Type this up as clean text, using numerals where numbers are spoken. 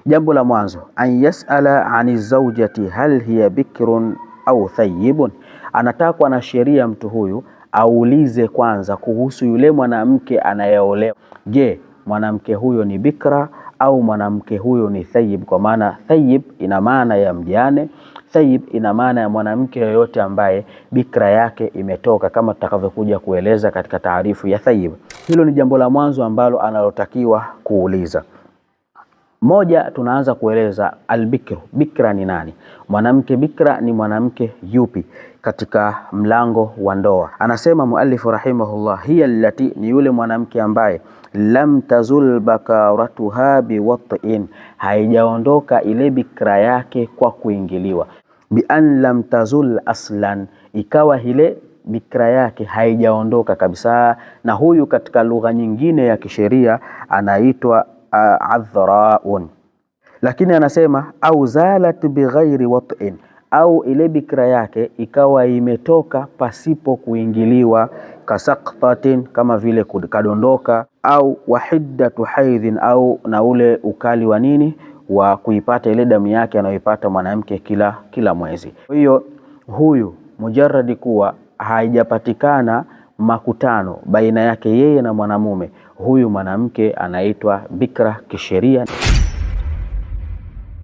Jambo la mwanzo, an yasala ani zawjati hal hiya bikrun au thayyibun. Anatakwa na sheria mtu huyu aulize kwanza kuhusu yule mwanamke anayeolewa. Je, mwanamke huyo ni bikra au mwanamke huyo ni thayyib? Kwa maana thayyib ina maana ya mjane, thayyib ina maana ya mwanamke yoyote ambaye bikra yake imetoka, kama tutakavyokuja kueleza katika taarifu ya thayyib. Hilo ni jambo la mwanzo ambalo analotakiwa kuuliza. Moja, tunaanza kueleza albikru. Bikra ni nani? Mwanamke bikra ni mwanamke yupi katika mlango wa ndoa? Anasema muallifu rahimahullah, hiya allati, ni yule mwanamke ambaye lam tazul bakaratuha biwat'in, haijaondoka ile bikra yake kwa kuingiliwa. Bi an lam tazul aslan, ikawa ile bikra yake haijaondoka kabisa. Na huyu katika lugha nyingine ya kisheria anaitwa adhraun. Lakini anasema au zalat bighairi wat'in, au ile bikra yake ikawa imetoka pasipo kuingiliwa, kasaqtatin, kama vile kadondoka, au wahiddatu haidhin, au na ule ukali wa nini wa kuipata ile damu yake anayoipata mwanamke kila mwezi. Kwa hiyo huyu mujarradi kuwa haijapatikana makutano baina yake yeye na mwanamume, huyu mwanamke anaitwa bikra kisheria.